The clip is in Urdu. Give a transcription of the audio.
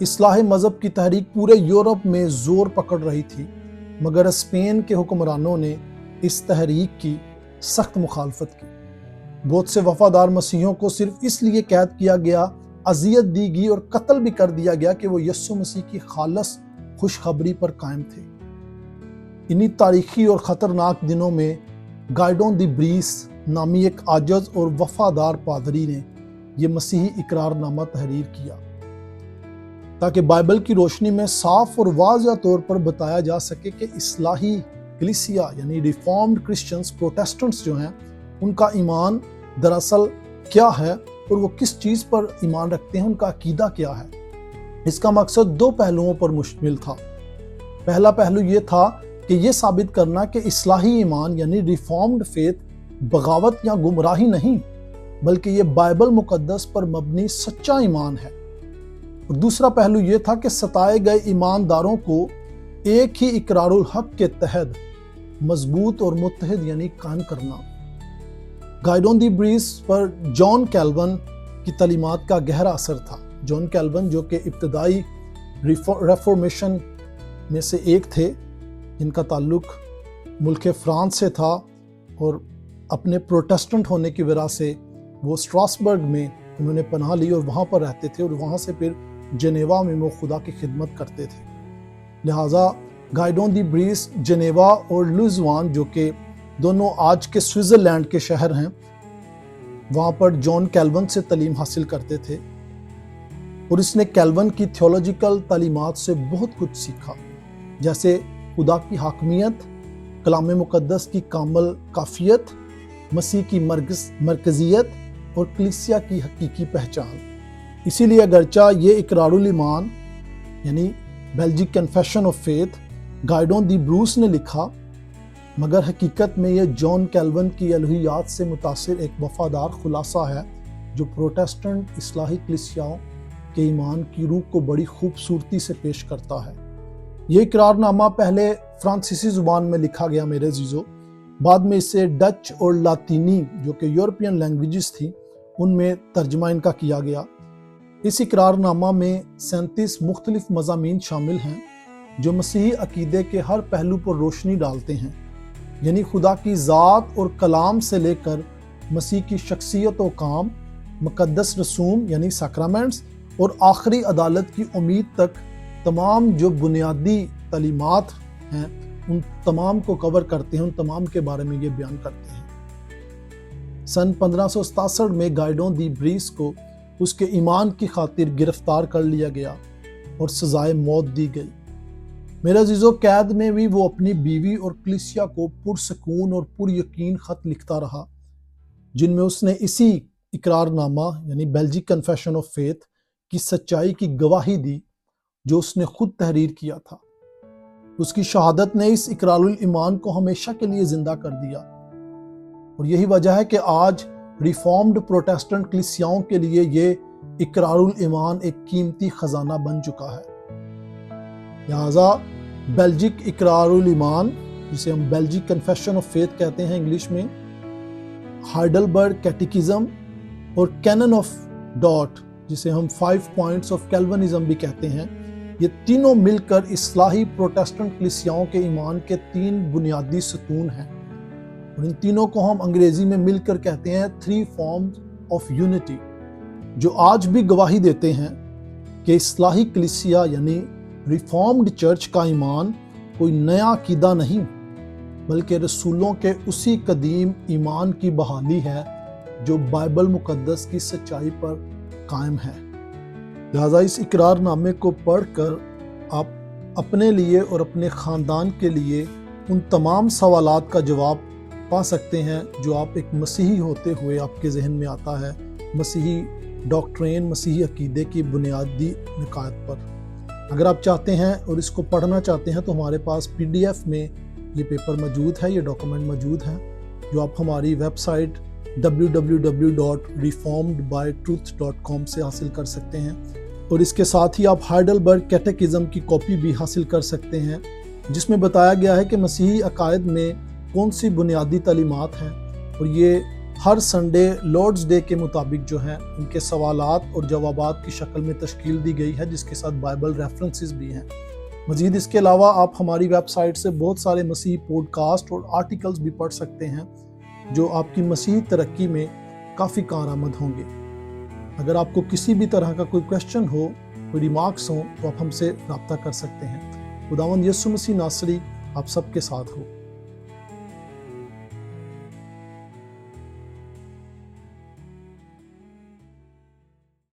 اصلاح مذہب کی تحریک پورے یورپ میں زور پکڑ رہی تھی، مگر اسپین کے حکمرانوں نے اس تحریک کی سخت مخالفت کی۔ بہت سے وفادار مسیحیوں کو صرف اس لیے قید کیا گیا، اذیت دی گئی اور قتل بھی کر دیا گیا کہ وہ یسوع مسیح کی خالص خوشخبری پر قائم تھے۔ انہی تاریخی اور خطرناک دنوں میں گائیڈون دی بریس نامی ایک عاجز اور وفادار پادری نے یہ مسیحی اقرار نامہ تحریر کیا تاکہ بائبل کی روشنی میں صاف اور واضح طور پر بتایا جا سکے کہ اصلاحی کلیسیا یعنی ریفارمڈ کرسچنز، پروٹیسٹنٹس جو ہیں، ان کا ایمان دراصل کیا ہے اور وہ کس چیز پر ایمان رکھتے ہیں، ان کا عقیدہ کیا ہے۔ اس کا مقصد دو پہلوؤں پر مشتمل تھا۔ پہلا پہلو یہ تھا کہ یہ ثابت کرنا کہ اصلاحی ایمان یعنی ریفارمڈ فیتھ بغاوت یا گمراہی نہیں، بلکہ یہ بائبل مقدس پر مبنی سچا ایمان ہے۔ اور دوسرا پہلو یہ تھا کہ ستائے گئے ایمانداروں کو ایک ہی اقرار الحق کے تحت مضبوط اور متحد یعنی قائم کرنا۔ گائیڈون دی بریس پر جان کیلون کی تعلیمات کا گہرا اثر تھا۔ جان کیلون جو کہ ابتدائی ریفارمیشن میں سے ایک تھے، جن کا تعلق ملک فرانس سے تھا، اور اپنے پروٹیسٹنٹ ہونے کی وجہ سے وہ اسٹراسبرگ میں انہوں نے پناہ لی اور وہاں پر رہتے تھے، اور وہاں سے پھر جنیوا میں وہ خدا کی خدمت کرتے تھے۔ لہٰذا گائیڈون دی بریس جنیوا اور لوزوان جو کہ دونوں آج کے سوئٹزرلینڈ کے شہر ہیں، وہاں پر جان کیلون سے تعلیم حاصل کرتے تھے، اور اس نے کیلون کی تھیولوجیکل تعلیمات سے بہت کچھ سیکھا، جیسے خدا کی حاکمیت، کلام مقدس کی کامل کافیت، مسیح کی مرکزیت اور کلیسیا کی حقیقی پہچان۔ اسی لیے اگرچہ یہ اقرار الایمان یعنی Belgic confession of faith Guido de Bres نے لکھا، مگر حقیقت میں یہ جان کیلون کی الہیات سے متاثر ایک وفادار خلاصہ ہے جو پروٹیسٹنٹ اصلاحی کلیسیاؤں کے ایمان کی روح کو بڑی خوبصورتی سے پیش کرتا ہے۔ یہ اقرار نامہ پہلے فرانسیسی زبان میں لکھا گیا میرے عزیزو، بعد میں اسے ڈچ اور لاطینی جو کہ یورپین لینگویجز تھی ان میں ترجمہ ان کا کیا گیا۔ اس اقرار نامہ میں 37 مختلف مضامین شامل ہیں جو مسیحی عقیدے کے ہر پہلو پر روشنی ڈالتے ہیں، یعنی خدا کی ذات اور کلام سے لے کر مسیح کی شخصیت و کام، مقدس رسوم یعنی سیکرامنٹس، اور آخری عدالت کی امید تک تمام جو بنیادی تعلیمات ہیں ان تمام کو کور کرتے ہیں، ان تمام کے بارے میں یہ بیان کرتے ہیں۔ سن 1567 میں گائیڈون دی بریس کو اس کے ایمان کی خاطر گرفتار کر لیا گیا اور سزائے موت دی گئی۔ میرے عزیزو، قید میں بھی وہ اپنی بیوی اور کلیسیا کو پرسکون اور پر یقین خط لکھتا رہا، جن میں اس نے اسی اقرار نامہ یعنی بیلجک کنفیشن آف فیتھ کی سچائی کی گواہی دی جو اس نے خود تحریر کیا تھا۔ اس کی شہادت نے اس اقرار الایمان کو ہمیشہ کے لیے زندہ کر دیا، اور یہی وجہ ہے کہ آج ریفارمڈ پروٹیسٹنٹ کلیسیاؤں کے لیے یہ اقرار الایمان ایک قیمتی خزانہ بن چکا ہے۔ لہٰذا بیلجک اقرار الایمان، جسے ہم بیلجک کنفیشن آف فیتھ کہتے ہیں انگلش میں، ہائیڈلبرگ کیٹیکزم اور کینن آف ڈاٹ جسے ہم 5 پوائنٹس آف کیلونزم بھی کہتے ہیں، یہ تینوں مل کر اصلاحی پروٹیسٹنٹ کلیسیاؤں کے ایمان کے 3 بنیادی ستون ہیں، اور ان تینوں کو ہم انگریزی میں مل کر کہتے ہیں 3 forms of unity، جو آج بھی گواہی دیتے ہیں کہ اصلاحی کلیسیا یعنی ریفارمڈ چرچ کا ایمان کوئی نیا عقیدہ نہیں، بلکہ رسولوں کے اسی قدیم ایمان کی بحالی ہے جو بائبل مقدس کی سچائی پر قائم ہے۔ لہٰذا اس اقرار نامے کو پڑھ کر آپ اپنے لیے اور اپنے خاندان کے لیے ان تمام سوالات کا جواب پا سکتے ہیں جو آپ ایک مسیحی ہوتے ہوئے آپ کے ذہن میں آتا ہے، مسیحی ڈاکٹرین، مسیحی عقیدے کی بنیادی نکات پر۔ اگر آپ چاہتے ہیں اور اس کو پڑھنا چاہتے ہیں تو ہمارے پاس PDF میں یہ پیپر موجود ہے، یہ ڈاکومنٹ موجود ہے، جو آپ ہماری ویب سائٹ www.reformedbytruth.com سے حاصل کر سکتے ہیں، اور اس کے ساتھ ہی آپ ہائیڈلبرگ کیٹیکزم کی کاپی بھی حاصل کر سکتے ہیں، جس میں بتایا گیا ہے کہ مسیحی عقائد میں کون سی بنیادی تعلیمات ہیں، اور یہ ہر سنڈے لارڈز ڈے کے مطابق جو ہے ان کے سوالات اور جوابات کی شکل میں تشکیل دی گئی ہے، جس کے ساتھ بائبل ریفرنسز بھی ہیں۔ مزید اس کے علاوہ آپ ہماری ویب سائٹ سے بہت سارے مسیح پوڈ کاسٹ اور آرٹیکلز بھی پڑھ سکتے ہیں جو آپ کی مسیح ترقی میں کافی کارآمد ہوں گے۔ اگر آپ کو کسی بھی طرح کا کوئی کویسچن ہو، کوئی ریمارکس ہوں، تو آپ ہم سے رابطہ کر سکتے ہیں۔ خداوند یسوع مسیح ناصری آپ سب کے ساتھ ہو۔